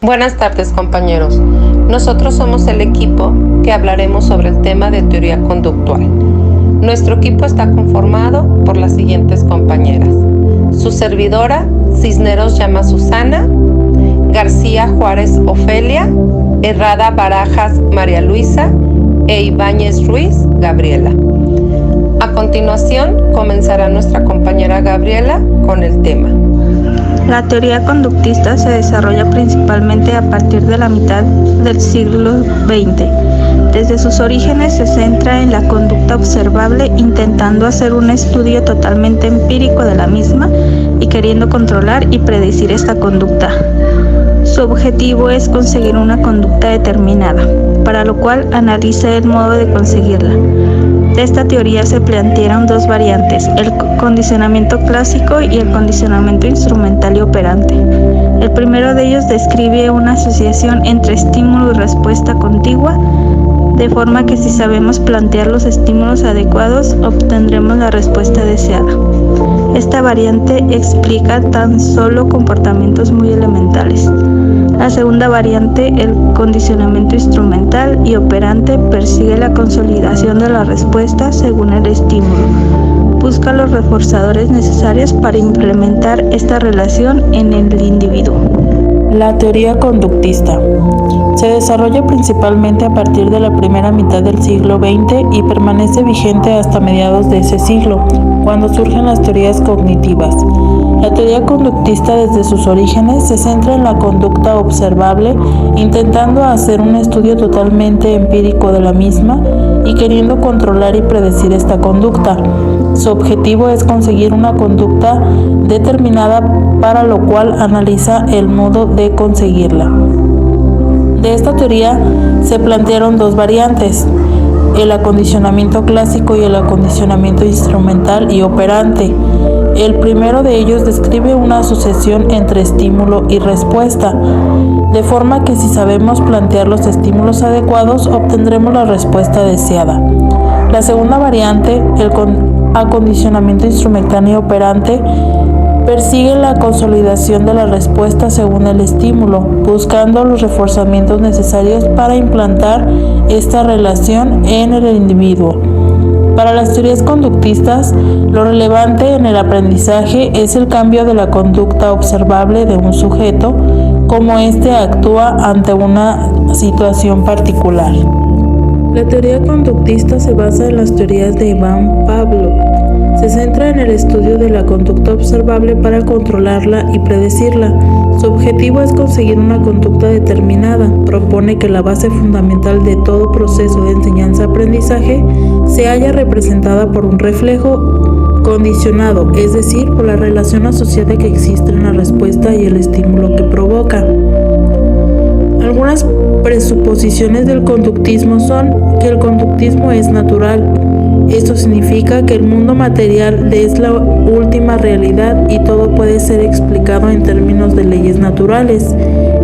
Buenas tardes, compañeros. Nosotros somos el equipo que hablaremos sobre el tema de teoría conductual. Nuestro equipo está conformado por las siguientes compañeras: su servidora, Cisneros Llama Susana, García Juárez Ofelia, Herrada Barajas María Luisa e Ibáñez Ruiz Gabriela. A continuación, comenzará nuestra compañera Gabriela con el tema. La teoría conductista se desarrolla principalmente a partir de la mitad del siglo XX. Desde sus orígenes se centra en la conducta observable, intentando hacer un estudio totalmente empírico de la misma y queriendo controlar y predecir esta conducta. Su objetivo es conseguir una conducta determinada, para lo cual analiza el modo de conseguirla. De esta teoría se plantearon dos variantes: el condicionamiento clásico y el condicionamiento instrumental y operante. El primero de ellos describe una asociación entre estímulo y respuesta contigua, de forma que si sabemos plantear los estímulos adecuados, obtendremos la respuesta deseada. Esta variante explica tan solo comportamientos muy elementales. La segunda variante, el condicionamiento instrumental y operante, persigue la consolidación de la respuesta según el estímulo. Busca los reforzadores necesarios para implementar esta relación en el individuo. La teoría conductista se desarrolla principalmente a partir de la primera mitad del siglo XX y permanece vigente hasta mediados de ese siglo, cuando surgen las teorías cognitivas. La teoría conductista desde sus orígenes se centra en la conducta observable, intentando hacer un estudio totalmente empírico de la misma y queriendo controlar y predecir esta conducta. Su objetivo es conseguir una conducta determinada, para lo cual analiza el modo de conseguirla. De esta teoría se plantearon dos variantes: el acondicionamiento clásico y el acondicionamiento instrumental y operante. El primero de ellos describe una asociación entre estímulo y respuesta, de forma que si sabemos plantear los estímulos adecuados, obtendremos la respuesta deseada. La segunda variante, el acondicionamiento instrumental y operante, persigue la consolidación de la respuesta según el estímulo, buscando los reforzamientos necesarios para implantar esta relación en el individuo. Para las teorías conductistas, lo relevante en el aprendizaje es el cambio de la conducta observable de un sujeto, como éste actúa ante una situación particular. La teoría conductista se basa en las teorías de Ivan Pavlov. Se centra en el estudio de la conducta observable para controlarla y predecirla. Su objetivo es conseguir una conducta determinada. Propone que la base fundamental de todo proceso de enseñanza-aprendizaje se halla representada por un reflejo condicionado, es decir, por la relación asociada que existe en la respuesta y el estímulo que provoca. Algunas presuposiciones del conductismo son que el conductismo es natural. Esto significa que el mundo material es la última realidad y todo puede ser explicado en términos de leyes naturales.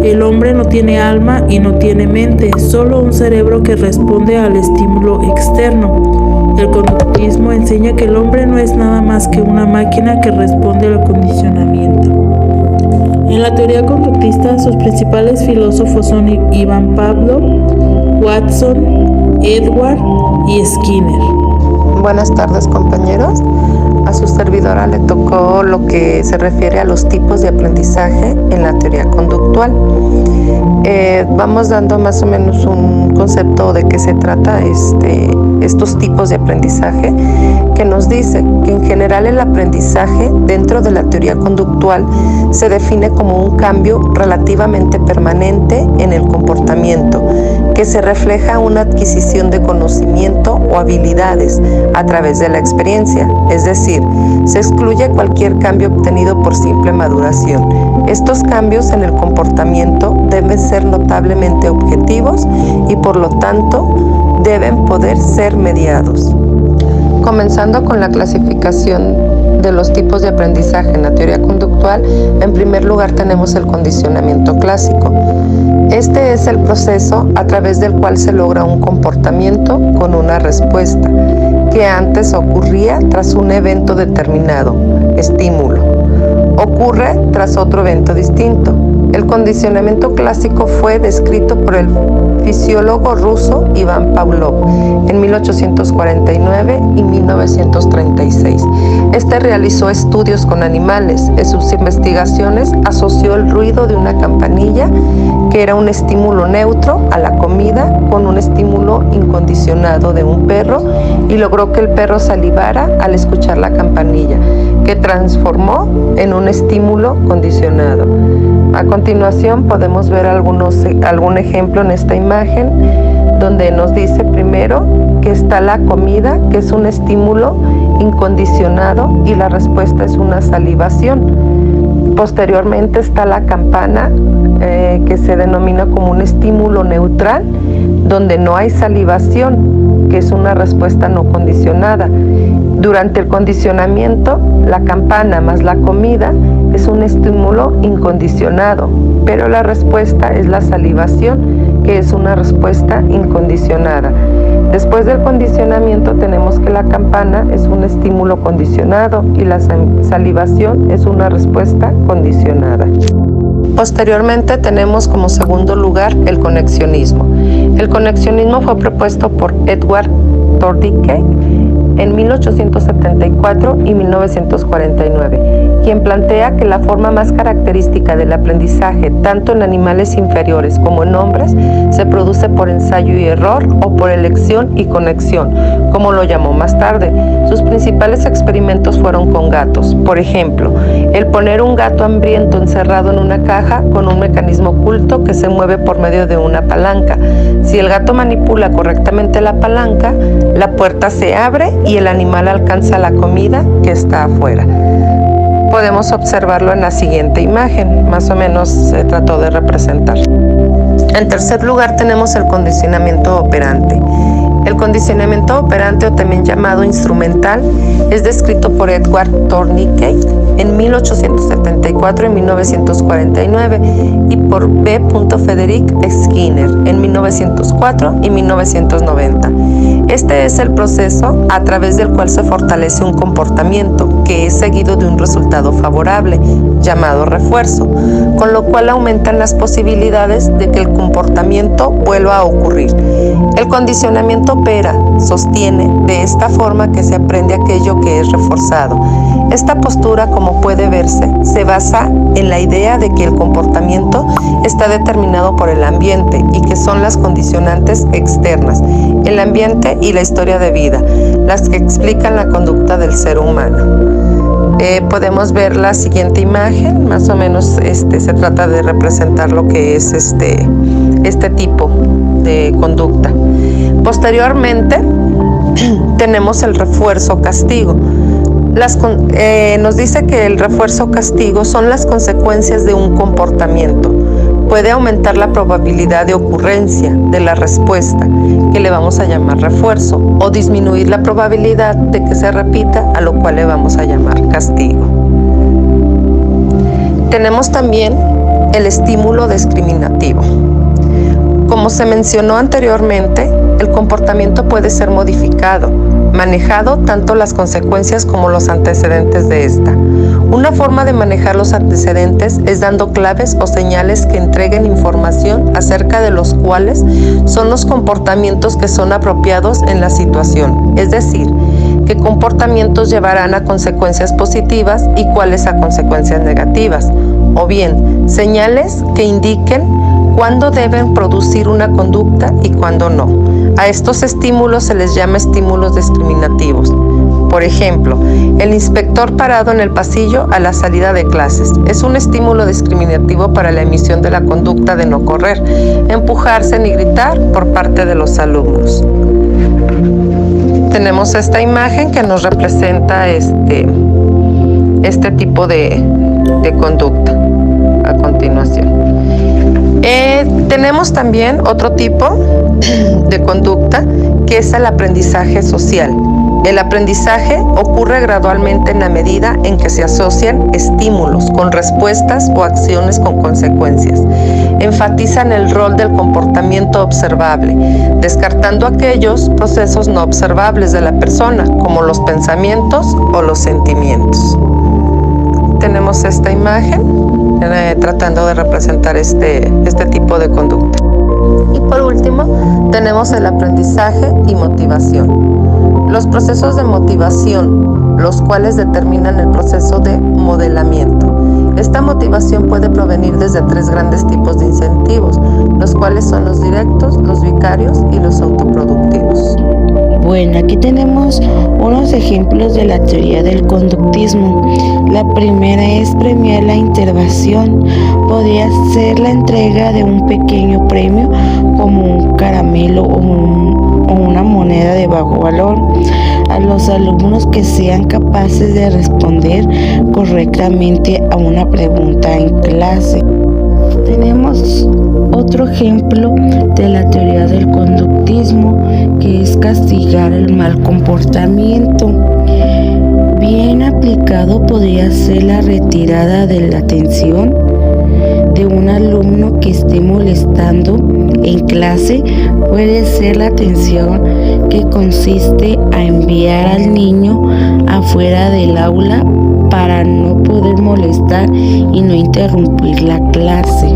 El hombre no tiene alma y no tiene mente, solo un cerebro que responde al estímulo externo. El conductismo enseña que el hombre no es nada más que una máquina que responde al acondicionamiento. En la teoría conductista, sus principales filósofos son Ivan Pavlov, Watson, Edward y Skinner. Buenas tardes, compañeros. A su servidora le tocó lo que se refiere a los tipos de aprendizaje en la teoría conductual. Vamos dando más o menos un concepto de qué se trata estos tipos de aprendizaje, que nos dice que en general el aprendizaje dentro de la teoría conductual se define como un cambio relativamente permanente en el comportamiento, que se refleja una adquisición de conocimiento o habilidades a través de la experiencia, es decir, se excluye cualquier cambio obtenido por simple maduración. Estos cambios en el comportamiento deben ser notablemente objetivos y por lo tanto deben poder ser mediados. Comenzando con la clasificación de los tipos de aprendizaje en la teoría conductual, en primer lugar tenemos el condicionamiento clásico. Este es el proceso a través del cual se logra un comportamiento con una respuesta que antes ocurría tras un evento determinado, estímulo. Ocurre tras otro evento distinto, El condicionamiento clásico fue descrito por el fisiólogo ruso Iván Pavlov en 1849 y 1936. Este realizó estudios con animales. En sus investigaciones asoció el ruido de una campanilla, que era un estímulo neutro, a la comida, con un estímulo incondicionado de un perro, y logró que el perro salivara al escuchar la campanilla, que transformó en un estímulo condicionado. A continuación podemos ver algún ejemplo en esta imagen, donde nos dice primero que está la comida, que es un estímulo incondicionado, y la respuesta es una salivación. Posteriormente está la campana, que se denomina como un estímulo neutral, donde no hay salivación, que es una respuesta no condicionada. Durante el condicionamiento, la campana más la comida es un estímulo incondicionado, pero la respuesta es la salivación, que es una respuesta incondicionada. Después del condicionamiento tenemos que la campana es un estímulo condicionado y la salivación es una respuesta condicionada. Posteriormente tenemos como segundo lugar el conexionismo. El conexionismo fue propuesto por Edward Thorndike en 1874 y 1949, quien plantea que la forma más característica del aprendizaje, tanto en animales inferiores como en hombres, se produce por ensayo y error o por elección y conexión, como lo llamó más tarde. Sus principales experimentos fueron con gatos. Por ejemplo, el poner un gato hambriento encerrado en una caja con un mecanismo oculto que se mueve por medio de una palanca. Si el gato manipula correctamente la palanca, la puerta se abre y el animal alcanza la comida que está afuera. Podemos observarlo en la siguiente imagen, más o menos se trató de representar. En tercer lugar tenemos el condicionamiento operante. El condicionamiento operante, o también llamado instrumental, es descrito por Edward Thorndike en 1874 y 1949 y por B. Frederick Skinner en 1904 y 1990. Este es el proceso a través del cual se fortalece un comportamiento que es seguido de un resultado favorable, llamado refuerzo, con lo cual aumentan las posibilidades de que el comportamiento vuelva a ocurrir. El condicionamiento opera, sostiene, de esta forma que se aprende aquello que es reforzado. Esta postura, como puede verse, se basa en la idea de que el comportamiento está determinado por el ambiente y que son las condicionantes externas, el ambiente y la historia de vida, las que explican la conducta del ser humano. Podemos ver la siguiente imagen, más o menos se trata de representar lo que es este tipo de conducta. Posteriormente tenemos el refuerzo-castigo. Nos dice que el refuerzo-castigo son las consecuencias de un comportamiento. Puede aumentar la probabilidad de ocurrencia de la respuesta, que le vamos a llamar refuerzo, o disminuir la probabilidad de que se repita, a lo cual le vamos a llamar castigo. Tenemos también el estímulo discriminativo. Como se mencionó anteriormente, el comportamiento puede ser modificado, manejado tanto las consecuencias como los antecedentes de esta. Una forma de manejar los antecedentes es dando claves o señales que entreguen información acerca de los cuales son los comportamientos que son apropiados en la situación, es decir, qué comportamientos llevarán a consecuencias positivas y cuáles a consecuencias negativas, o bien señales que indiquen cuándo deben producir una conducta y cuándo no. A estos estímulos se les llama estímulos discriminativos. Por ejemplo, el inspector parado en el pasillo a la salida de clases es un estímulo discriminativo para la emisión de la conducta de no correr, empujarse ni gritar por parte de los alumnos. Tenemos esta imagen que nos representa este tipo de conducta a continuación. Tenemos también otro tipo de conducta, que es el aprendizaje social. El aprendizaje ocurre gradualmente en la medida en que se asocian estímulos con respuestas o acciones con consecuencias. Enfatizan el rol del comportamiento observable, descartando aquellos procesos no observables de la persona, como los pensamientos o los sentimientos. Tenemos esta imagen tratando de representar este tipo de conducta. Y por último, tenemos el aprendizaje y motivación. Los procesos de motivación, los cuales determinan el proceso de modelamiento. Esta motivación puede provenir desde 3 grandes tipos de incentivos, los cuales son los directos, los vicarios y los autoproductivos. Bueno, aquí tenemos unos ejemplos de la teoría del conductismo. La primera es premiar la intervención. Podría ser la entrega de un pequeño premio como un caramelo o una moneda de bajo valor a los alumnos que sean capaces de responder correctamente a una pregunta en clase. Tenemos otro ejemplo de la teoría del conductismo, que es castigar el mal comportamiento. Bien aplicado podría ser la retirada de la atención de un alumno que esté molestando en clase. Puede ser la atención que consiste a enviar al niño afuera del aula para no poder molestar y no interrumpir la clase.